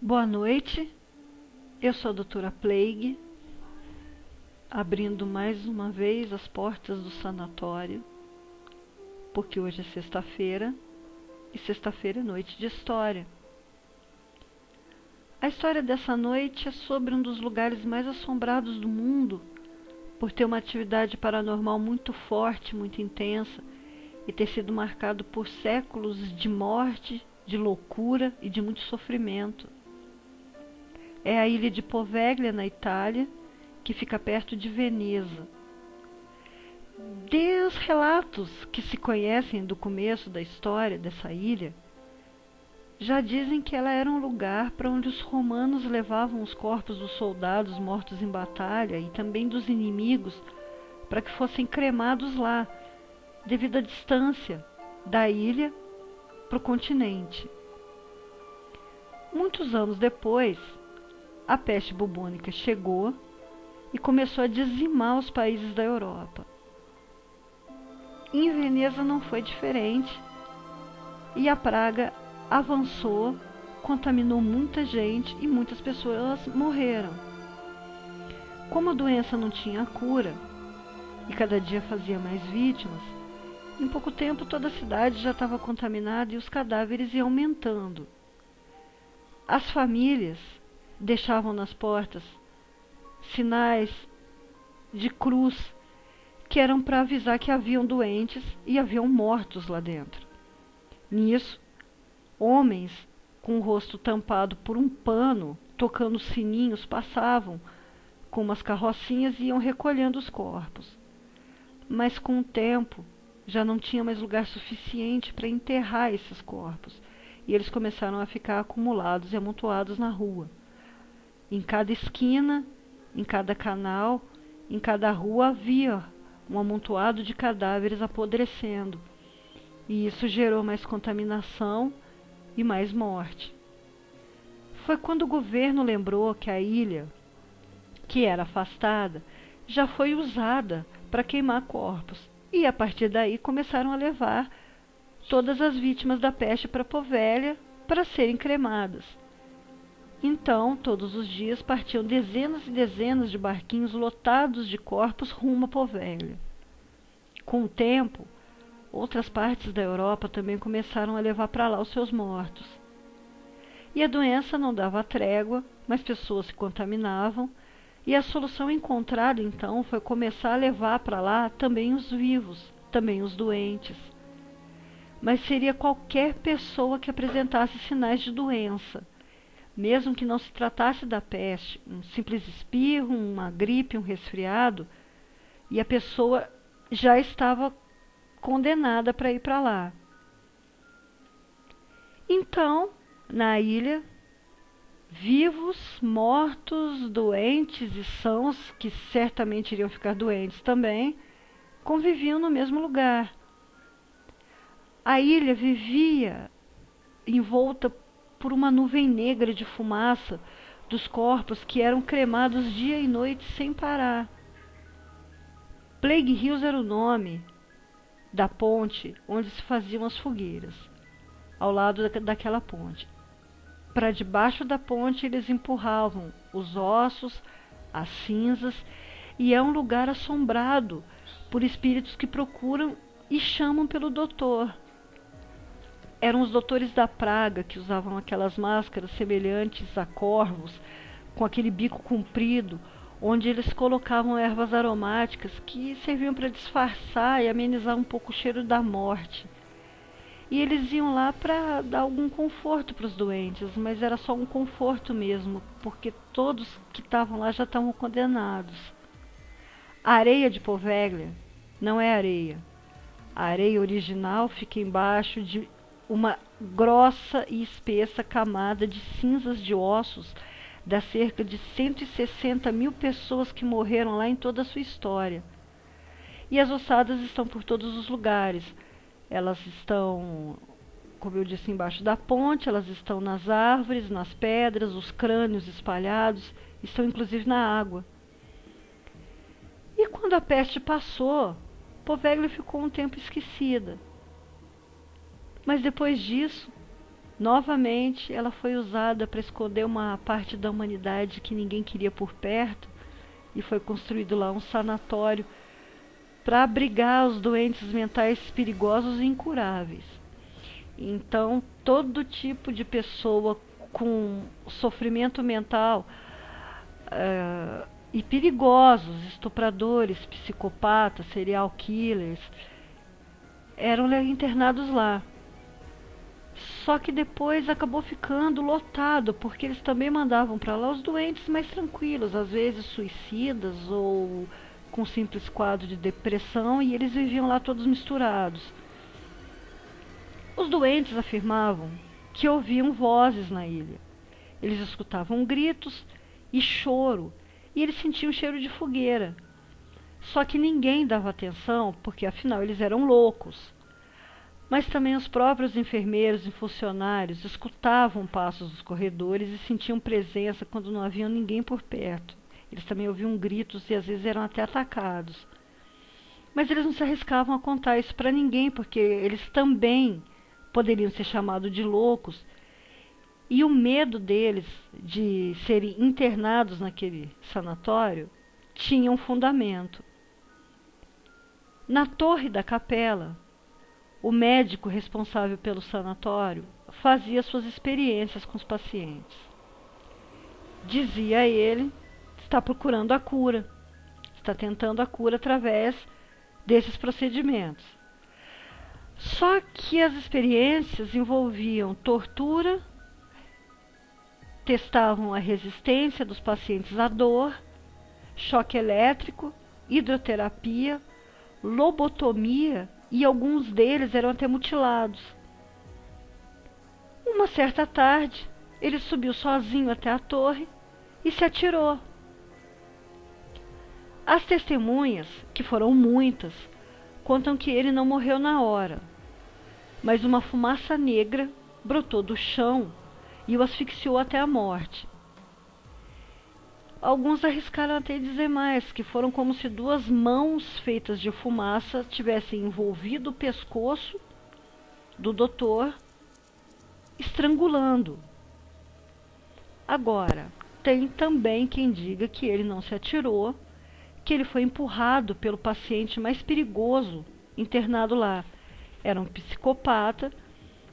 Boa noite, eu sou a doutora Plague, abrindo mais uma vez as portas do sanatório, porque hoje é sexta-feira, e sexta-feira é noite de história. A história dessa noite é sobre um dos lugares mais assombrados do mundo, por ter uma atividade paranormal muito forte, muito intensa, e ter sido marcado por séculos de morte, de loucura e de muito sofrimento. É a ilha de Poveglia, na Itália, que fica perto de Veneza. Dos relatos que se conhecem do começo da história dessa ilha, já dizem que ela era um lugar para onde os romanos levavam os corpos dos soldados mortos em batalha e também dos inimigos para que fossem cremados lá, devido à distância da ilha para o continente. Muitos anos depois, a peste bubônica chegou e começou a dizimar os países da Europa. Em Veneza não foi diferente, e a praga avançou, contaminou muita gente e muitas pessoas morreram. Como a doença não tinha cura e cada dia fazia mais vítimas, em pouco tempo toda a cidade já estava contaminada e os cadáveres iam aumentando. As famílias deixavam nas portas sinais de cruz que eram para avisar que haviam doentes e haviam mortos lá dentro. Nisso, homens com o rosto tampado por um pano, tocando sininhos, passavam com umas carrocinhas e iam recolhendo os corpos. Mas com o tempo, já não tinha mais lugar suficiente para enterrar esses corpos, e eles começaram a ficar acumulados e amontoados na rua. Em cada esquina, em cada canal, em cada rua havia um amontoado de cadáveres apodrecendo. E isso gerou mais contaminação e mais morte. Foi quando o governo lembrou que a ilha, que era afastada, já foi usada para queimar corpos. E a partir daí começaram a levar todas as vítimas da peste para Poveglia para serem cremadas. Então, todos os dias partiam dezenas e dezenas de barquinhos lotados de corpos rumo a Poveglia. Com o tempo, outras partes da Europa também começaram a levar para lá os seus mortos. E a doença não dava trégua, mas pessoas se contaminavam, e a solução encontrada então foi começar a levar para lá também os vivos, também os doentes. Mas seria qualquer pessoa que apresentasse sinais de doença. Mesmo que não se tratasse da peste, um simples espirro, uma gripe, um resfriado, e a pessoa já estava condenada para ir para lá. Então, na ilha, vivos, mortos, doentes e sãos, que certamente iriam ficar doentes também, conviviam no mesmo lugar. A ilha vivia envolta por uma nuvem negra de fumaça dos corpos que eram cremados dia e noite sem parar. Plague Hills era o nome da ponte onde se faziam as fogueiras, ao lado daquela ponte. Para debaixo da ponte eles empurravam os ossos, as cinzas, e é um lugar assombrado por espíritos que procuram e chamam pelo doutor. Eram os doutores da praga que usavam aquelas máscaras semelhantes a corvos, com aquele bico comprido, onde eles colocavam ervas aromáticas que serviam para disfarçar e amenizar um pouco o cheiro da morte. E eles iam lá para dar algum conforto para os doentes, mas era só um conforto mesmo, porque todos que estavam lá já estavam condenados. A areia de Poveglia não é areia. A areia original fica embaixo de uma grossa e espessa camada de cinzas de ossos das cerca de 160 mil pessoas que morreram lá em toda a sua história. E as ossadas estão por todos os lugares. Elas estão, como eu disse, embaixo da ponte, elas estão nas árvores, nas pedras, os crânios espalhados, estão inclusive na água. E quando a peste passou, Poveglia ficou um tempo esquecida. Mas depois disso, Novamente, ela foi usada para esconder uma parte da humanidade que ninguém queria por perto, e foi construído lá um sanatório para abrigar os doentes mentais perigosos e incuráveis. Então, todo tipo de pessoa com sofrimento mental e perigosos, estupradores, psicopatas, serial killers, eram internados lá. Só que depois acabou ficando lotado, porque eles também mandavam para lá os doentes mais tranquilos, às vezes suicidas ou com simples quadro de depressão, e eles viviam lá todos misturados. Os doentes afirmavam que ouviam vozes na ilha. Eles escutavam gritos e choro, e eles sentiam cheiro de fogueira. Só que ninguém dava atenção, porque afinal eles eram loucos. Mas também os próprios enfermeiros e funcionários escutavam passos nos corredores e sentiam presença quando não havia ninguém por perto. Eles também ouviam gritos e às vezes eram até atacados. Mas eles não se arriscavam a contar isso para ninguém, porque eles também poderiam ser chamados de loucos. E o medo deles de serem internados naquele sanatório tinha um fundamento. Na torre da capela, o médico responsável pelo sanatório fazia suas experiências com os pacientes. Dizia ele, está procurando a cura, está tentando a cura através desses procedimentos. Só que as experiências envolviam tortura, testavam a resistência dos pacientes à dor, choque elétrico, hidroterapia, lobotomia, e alguns deles eram até mutilados. Uma certa tarde, ele subiu sozinho até a torre e se atirou. As testemunhas, que foram muitas, contam que ele não morreu na hora, mas uma fumaça negra brotou do chão e o asfixiou até a morte. Alguns arriscaram até dizer mais, que foram como se duas mãos feitas de fumaça tivessem envolvido o pescoço do doutor, estrangulando. Agora, tem também quem diga que ele não se atirou, que ele foi empurrado pelo paciente mais perigoso internado lá. Era um psicopata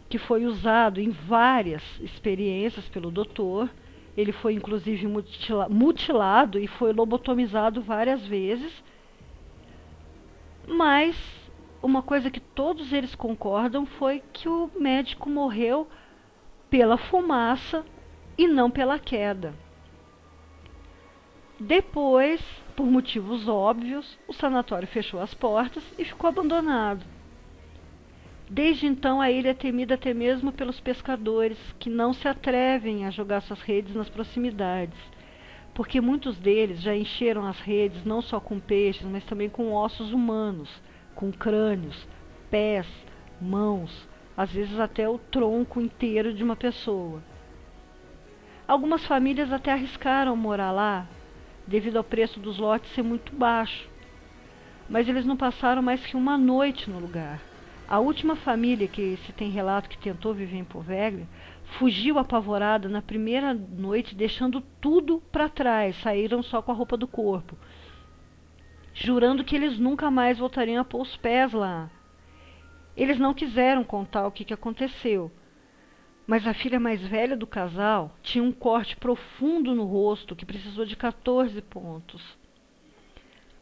que foi usado em várias experiências pelo doutor. Ele foi inclusive mutilado e foi lobotomizado várias vezes. Mas uma coisa que todos eles concordam foi que o médico morreu pela fumaça e não pela queda. Depois, por motivos óbvios, o sanatório fechou as portas e ficou abandonado. Desde então, a ilha é temida até mesmo pelos pescadores, que não se atrevem a jogar suas redes nas proximidades, porque muitos deles já encheram as redes não só com peixes, mas também com ossos humanos, com crânios, pés, mãos, às vezes até o tronco inteiro de uma pessoa. Algumas famílias até arriscaram morar lá, devido ao preço dos lotes ser muito baixo, mas eles não passaram mais que uma noite no lugar. A última família que se tem relato que tentou viver em Porto Velho fugiu apavorada na primeira noite, deixando tudo para trás, saíram só com a roupa do corpo, jurando que eles nunca mais voltariam a pôr os pés lá. Eles não quiseram contar o que aconteceu, mas a filha mais velha do casal tinha um corte profundo no rosto que precisou de 14 pontos.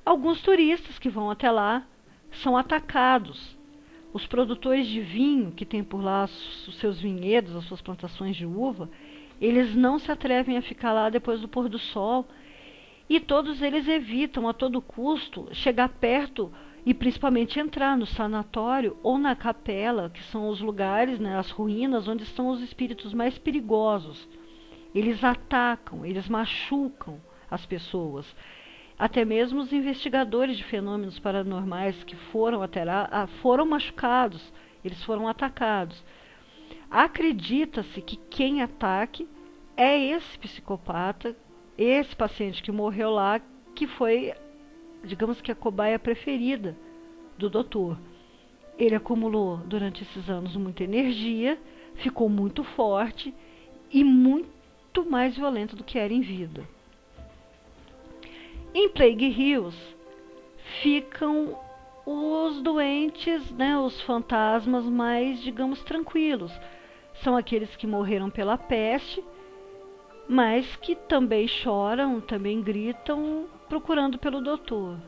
Alguns turistas que vão até lá são atacados. Os produtores de vinho, que têm por lá os seus vinhedos, as suas plantações de uva, eles não se atrevem a ficar lá depois do pôr do sol, e todos eles evitam a todo custo chegar perto e principalmente entrar no sanatório ou na capela, que são os lugares, né, as ruínas onde estão os espíritos mais perigosos. Eles atacam, eles machucam as pessoas. Até mesmo os investigadores de fenômenos paranormais que foram até lá foram machucados, eles foram atacados. Acredita-se que quem ataque é esse psicopata, esse paciente que morreu lá, que foi, digamos que a cobaia preferida do doutor. Ele acumulou durante esses anos muita energia, ficou muito forte e muito mais violento do que era em vida. Em Plague Hills ficam os doentes, né, os fantasmas mais, digamos, tranquilos. São aqueles que morreram pela peste, mas que também choram, também gritam, procurando pelo doutor.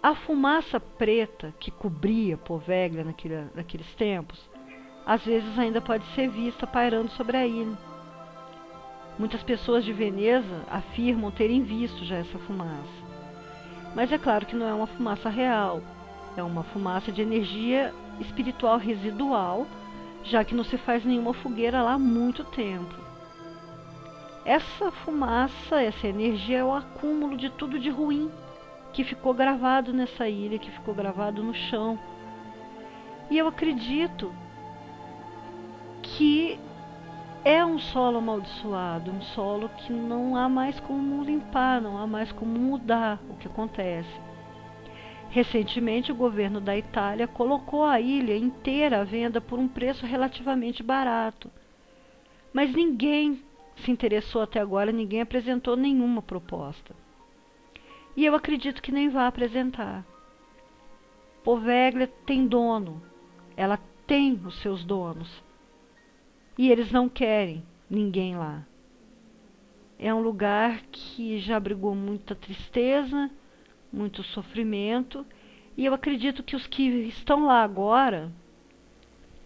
A fumaça preta que cobria Poveglia naqueles tempos, às vezes ainda pode ser vista pairando sobre a ilha. Muitas pessoas de Veneza afirmam terem visto já essa fumaça. Mas é claro que não é uma fumaça real, é uma fumaça de energia espiritual residual, já que não se faz nenhuma fogueira lá há muito tempo. Essa fumaça, essa energia é o acúmulo de tudo de ruim que ficou gravado nessa ilha, que ficou gravado no chão. E eu acredito que é um solo amaldiçoado, um solo que não há mais como limpar, não há mais como mudar o que acontece. Recentemente, o governo da Itália colocou a ilha inteira à venda por um preço relativamente barato. Mas ninguém se interessou até agora, ninguém apresentou nenhuma proposta. E eu acredito que nem vai apresentar. Poveglia tem dono, ela tem os seus donos. E eles não querem ninguém lá. É um lugar que já abrigou muita tristeza, muito sofrimento, e eu acredito que os que estão lá agora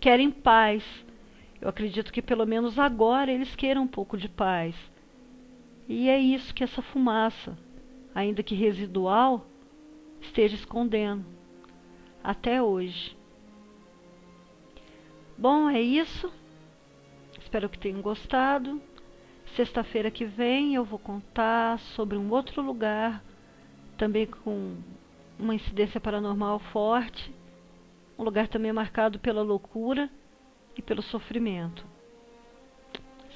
querem paz. Eu acredito que pelo menos agora eles queiram um pouco de paz. E é isso que essa fumaça, ainda que residual, esteja escondendo até hoje. Bom, é isso. Espero que tenham gostado. Sexta-feira que vem eu vou contar sobre um outro lugar, também com uma incidência paranormal forte. Um lugar também marcado pela loucura e pelo sofrimento.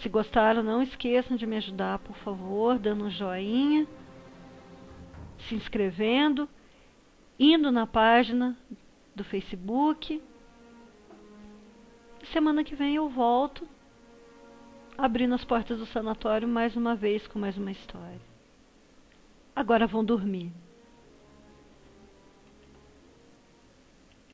Se gostaram, não esqueçam de me ajudar, por favor, dando um joinha, se inscrevendo, indo na página do Facebook. Semana que vem eu volto, abrindo as portas do sanatório mais uma vez com mais uma história. Agora vão dormir.